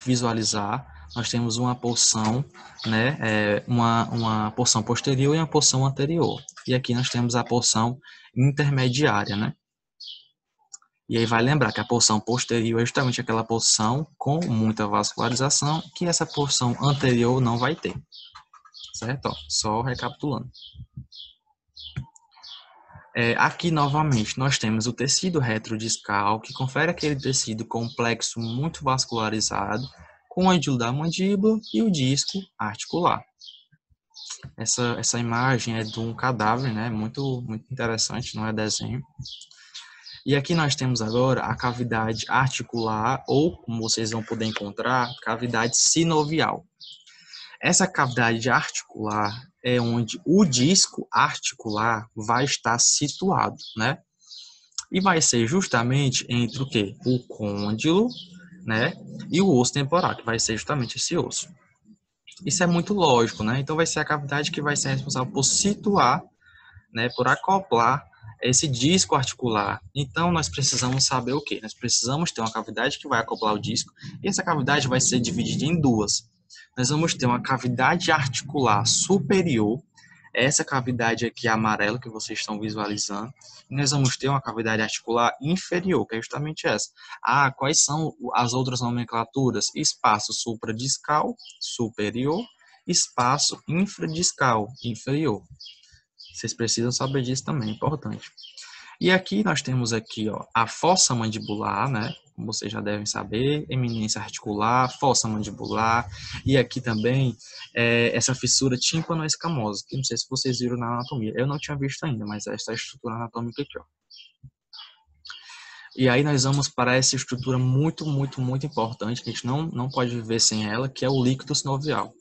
visualizar, nós temos uma porção, né, uma porção posterior e uma porção anterior. E aqui nós temos a porção intermediária, né? E aí vai lembrar que a porção posterior é justamente aquela porção com muita vascularização, que essa porção anterior não vai ter. Certo? Ó, só recapitulando. Aqui, novamente, nós temos o tecido retrodiscal, que confere aquele tecido complexo muito vascularizado, com o edículo da mandíbula e o disco articular. Essa imagem é de um cadáver, né? Muito interessante, não é desenho. E aqui nós temos agora a cavidade articular, ou, como vocês vão poder encontrar, cavidade sinovial. Essa cavidade articular é onde o disco articular vai estar situado, né? E vai ser justamente entre o quê? O côndilo, né? E o osso temporal, que vai ser justamente esse osso. Isso é muito lógico, né? Então vai ser a cavidade que vai ser responsável por situar, né? Por acoplar esse disco articular. Então nós precisamos saber o quê? Nós precisamos ter uma cavidade que vai acoplar o disco e essa cavidade vai ser dividida em duas. Nós vamos ter uma cavidade articular superior, essa cavidade aqui amarela que vocês estão visualizando, e nós vamos ter uma cavidade articular inferior, que é justamente essa. Quais são as outras nomenclaturas? Espaço supradiscal, superior, espaço infradiscal, inferior. Vocês precisam saber disso também, é importante. E aqui nós temos aqui, ó, a fossa mandibular, né? Como vocês já devem saber, eminência articular, fossa mandibular, e aqui também essa fissura tímpano-escamosa, que não sei se vocês viram na anatomia. Eu não tinha visto ainda, mas essa estrutura anatômica aqui, ó. E aí nós vamos para essa estrutura muito importante, que a gente não pode viver sem ela, que é o líquido sinovial.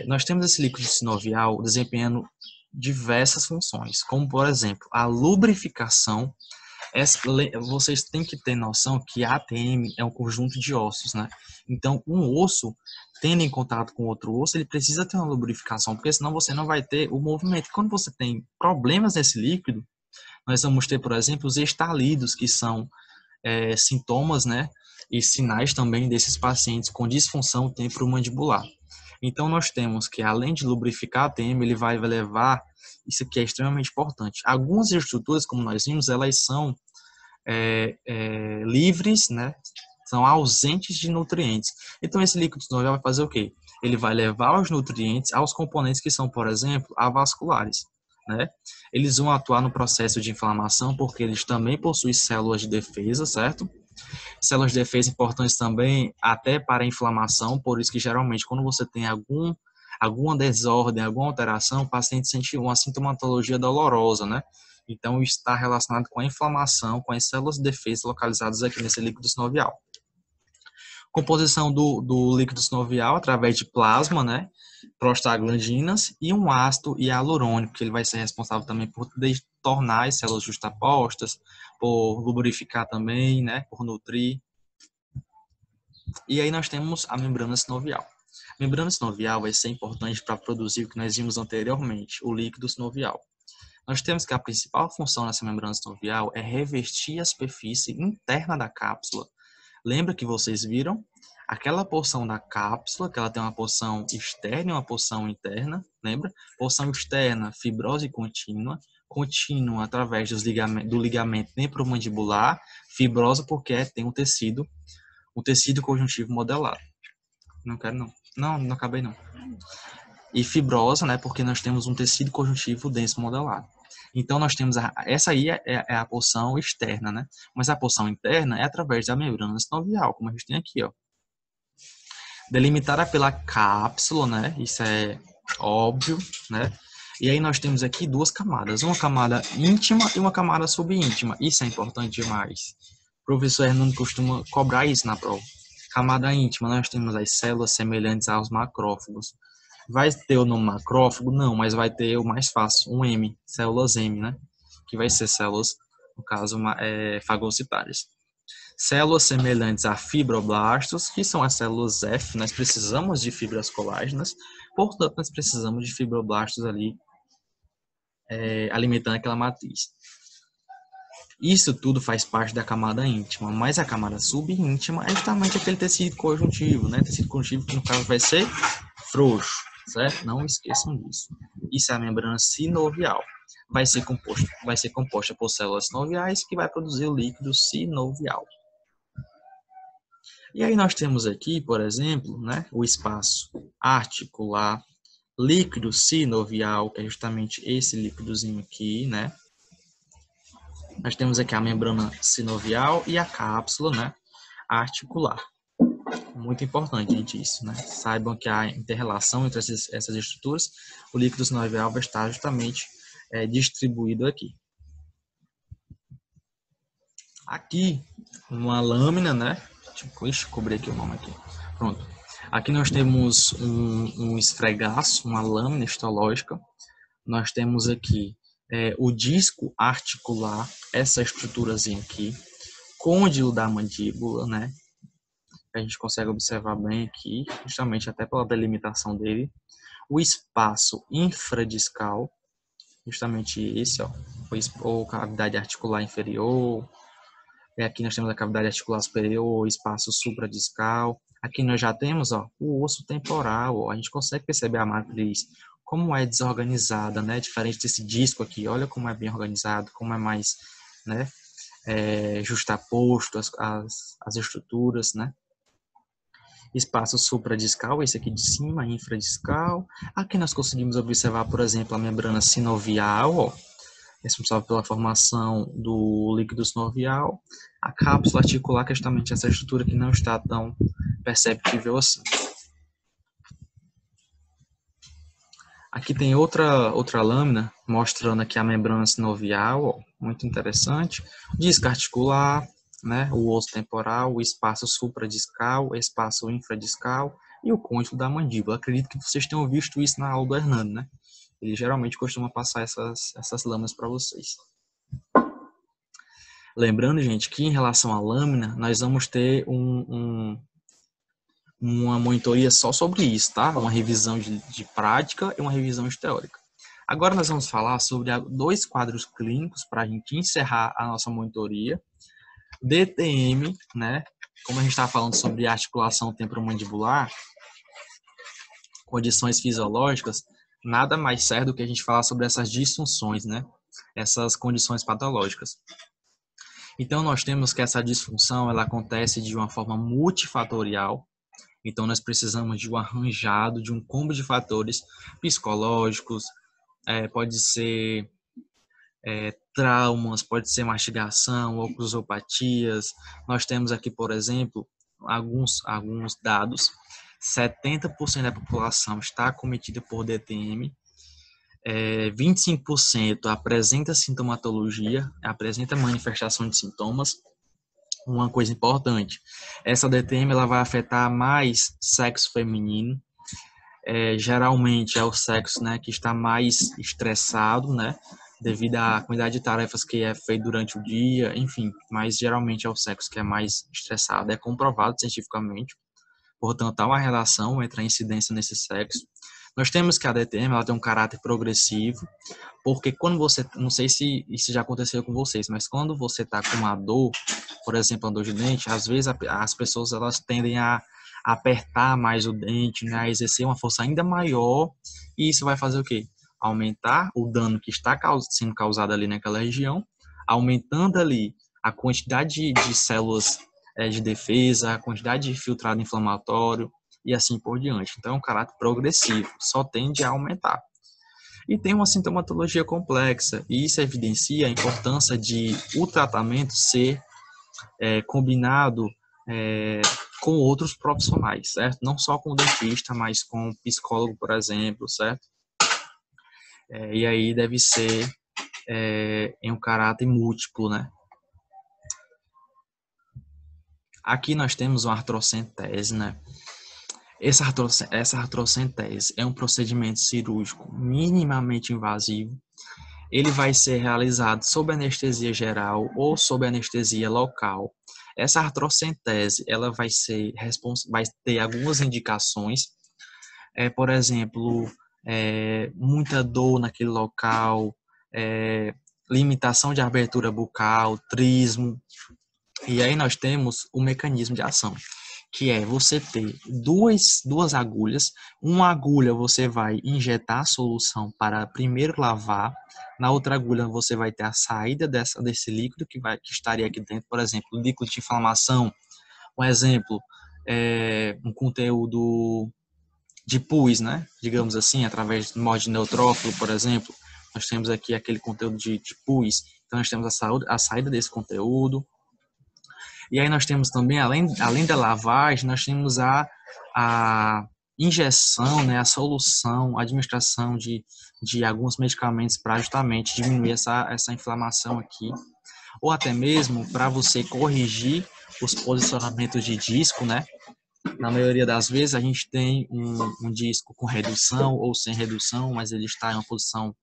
Nós temos esse líquido sinovial desempenhando diversas funções, como, por exemplo, a lubrificação. Vocês têm que ter noção que a ATM é um conjunto de ossos, né? Então, um osso, tendo em contato com outro osso, ele precisa ter uma lubrificação, porque senão você não vai ter o movimento. Quando você tem problemas nesse líquido, nós vamos ter, por exemplo, os estalidos, que são sintomas, né? E sinais também desses pacientes com disfunção temporomandibular. Então, nós temos que, além de lubrificar a ATM, ele vai levar, isso aqui é extremamente importante. Algumas estruturas, como nós vimos, elas são livres, né? São ausentes de nutrientes. Então, esse líquido sinovial vai fazer o quê? Ele vai levar os nutrientes aos componentes que são, por exemplo, avasculares, né? Eles vão atuar no processo de inflamação porque eles também possuem células de defesa, certo? Células de defesa importantes também até para a inflamação, por isso que geralmente quando você tem alguma desordem, alguma alteração, o paciente sente uma sintomatologia dolorosa, né? Então, está relacionado com a inflamação, com as células de defesa localizadas aqui nesse líquido sinovial. Composição do líquido sinovial através de plasma, né? Prostaglandinas e um ácido hialurônico, que ele vai ser responsável também por tornar as células justapostas, por lubrificar também, né? Por nutrir. E aí nós temos a membrana sinovial. A membrana sinovial vai ser importante para produzir o que nós vimos anteriormente, o líquido sinovial. Nós temos que a principal função dessa membrana sinovial é revestir a superfície interna da cápsula. Lembra que vocês viram? Aquela porção da cápsula, que ela tem uma porção externa e uma porção interna, lembra? Porção externa, fibrose contínua, contínua através do ligamento temporomandibular, fibrosa porque tem um tecido conjuntivo modelado. Não quero não. Não acabei não. E fibrosa, né, porque nós temos um tecido conjuntivo denso modelado. Então, nós temos essa aí é a porção externa, né? Mas a porção interna é através da membrana sinovial, como a gente tem aqui, ó. Delimitada pela cápsula, né? Isso é óbvio, né? E aí nós temos aqui duas camadas, uma camada íntima e uma camada subíntima. Isso é importante demais. O professor Hernando costuma cobrar isso na prova. Camada íntima, nós temos as células semelhantes aos macrófagos. Vai ter o nome macrófago? Não, mas vai ter o mais fácil, um M, células M, né? Que vai ser células, no caso, fagocitárias. Células semelhantes a fibroblastos, que são as células F, nós precisamos de fibras colágenas, portanto, nós precisamos de fibroblastos ali alimentando aquela matriz. Isso tudo faz parte da camada íntima, mas a camada subíntima é justamente aquele tecido conjuntivo, né? Tecido conjuntivo que no caso vai ser frouxo, certo? Não esqueçam disso. Isso é a membrana sinovial. Vai ser composta por células sinoviais que vai produzir o líquido sinovial. E aí nós temos aqui, por exemplo, né, o espaço articular, líquido sinovial, que é justamente esse líquidozinho aqui, né? Nós temos aqui a membrana sinovial e a cápsula, né, articular. Muito importante, gente, isso, né? Saibam que a inter-relação entre essas estruturas, o líquido sinovial vai estar justamente distribuído aqui. Aqui, uma lâmina, né? Deixa eu cobrir aqui o nome aqui. Pronto. Aqui nós temos um esfregaço, uma lâmina histológica. Nós temos aqui o disco articular, essa estruturazinha aqui, côndilo da mandíbula, né? A gente consegue observar bem aqui, justamente até pela delimitação dele. O espaço infradiscal, justamente esse, ó, ou cavidade articular inferior. E aqui nós temos a cavidade articular superior, o espaço supradiscal. Aqui nós já temos, ó, o osso temporal. Ó. A gente consegue perceber a matriz, como é desorganizada, né? Diferente desse disco aqui. Olha como é bem organizado, como é mais, né? Justaposto as estruturas, né? Espaço supradiscal, esse aqui de cima, infradiscal. Aqui nós conseguimos observar, por exemplo, a membrana sinovial, ó, responsável pela formação do líquido sinovial. A cápsula articular, que é justamente essa estrutura que não está tão perceptível assim. Aqui tem outra lâmina, mostrando aqui a membrana sinovial, ó, muito interessante. Disco articular, né, o osso temporal, o espaço supradiscal, o espaço infradiscal e o côndilo da mandíbula. Acredito que vocês tenham visto isso na aula do Hernando, né? Ele geralmente costuma passar essas lâminas para vocês. Lembrando, gente, que em relação à lâmina, nós vamos ter uma monitoria só sobre isso, tá? Uma revisão de prática e uma revisão de teórica. Agora nós vamos falar sobre dois quadros clínicos para a gente encerrar a nossa monitoria. DTM, né? Como a gente está falando sobre articulação temporomandibular, condições fisiológicas, nada mais certo do que a gente falar sobre essas disfunções, né? Essas condições patológicas. Então, nós temos que essa disfunção ela acontece de uma forma multifatorial. Então, nós precisamos de um arranjado, de um combo de fatores psicológicos, pode ser traumas, pode ser mastigação, oclusopatias. Nós temos aqui, por exemplo, alguns dados. 70% da população está acometida por DTM, 25% apresenta sintomatologia, apresenta manifestação de sintomas. Uma coisa importante, essa DTM ela vai afetar mais sexo feminino, geralmente é o sexo, né, que está mais estressado, né, devido à quantidade de tarefas que é feita durante o dia, enfim, mas geralmente é o sexo que é mais estressado, é comprovado cientificamente, portanto há uma relação entre a incidência nesse sexo. Nós temos que a DTM ela tem um caráter progressivo, porque quando você, não sei se isso já aconteceu com vocês, mas quando você está com uma dor, por exemplo, a dor de dente, às vezes as pessoas elas tendem a apertar mais o dente, né, a exercer uma força ainda maior, e isso vai fazer o quê? Aumentar o dano que está sendo causado ali naquela região, aumentando ali a quantidade de células de defesa, a quantidade de filtrado inflamatório, e assim por diante. Então, é um caráter progressivo, só tende a aumentar. E tem uma sintomatologia complexa, e isso evidencia a importância de o tratamento ser combinado com outros profissionais, certo? Não só com o dentista, mas com o psicólogo, por exemplo, certo? E aí deve ser em um caráter múltiplo, né? Aqui nós temos uma artrocentese, né? Essa artrocentese é um procedimento cirúrgico minimamente invasivo. Ele vai ser realizado sob anestesia geral ou sob anestesia local. Essa artrocentese, ela vai ter algumas indicações, por exemplo, muita dor naquele local, limitação de abertura bucal, trismo. E aí nós temos o mecanismo de ação, que é você ter duas agulhas. Uma agulha você vai injetar a solução para primeiro lavar, na outra agulha você vai ter a saída desse líquido que estaria aqui dentro, por exemplo, líquido de inflamação. Um exemplo, um conteúdo de pus, né? Digamos assim, através do molde neutrófilo, por exemplo. Nós temos aqui aquele conteúdo de pus, então nós temos a saída desse conteúdo. E aí nós temos também, além da lavagem, nós temos a injeção, né, a solução, a administração de alguns medicamentos para justamente diminuir essa inflamação aqui, ou até mesmo para você corrigir os posicionamentos de disco, né? Na maioria das vezes a gente tem um disco com redução ou sem redução, mas ele está em uma posição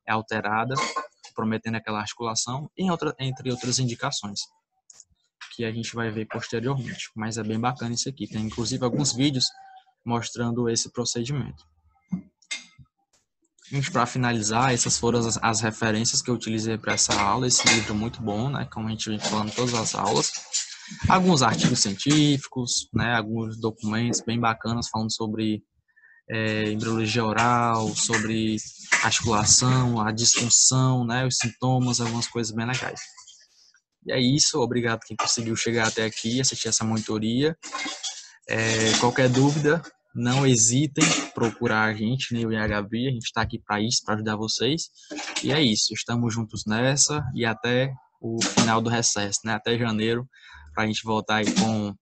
alterada, comprometendo aquela articulação, entre outras indicações que a gente vai ver posteriormente. Mas é bem bacana isso aqui. Tem inclusive alguns vídeos mostrando esse procedimento. Gente, para finalizar, essas foram as referências que eu utilizei para essa aula. Esse livro é muito bom, né? Como a gente vem falando em todas as aulas. Alguns artigos científicos, né? Alguns documentos bem bacanas falando sobre embriologia oral, sobre articulação, a disfunção, né? Os sintomas, algumas coisas bem legais. E é isso, obrigado quem conseguiu chegar até aqui e assistir essa monitoria. Qualquer dúvida, não hesitem em procurar a gente, né, o IHV, a gente está aqui para isso, para ajudar vocês. E é isso, estamos juntos nessa e até o final do recesso, né, até janeiro, para a gente voltar aí com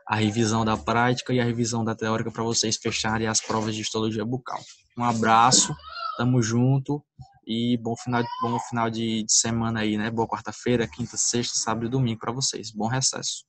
a revisão da prática e a revisão da teórica para vocês fecharem as provas de histologia bucal. Um abraço, tamo junto e bom final de semana aí, né? Boa quarta-feira, quinta, sexta, sábado e domingo para vocês. Bom recesso.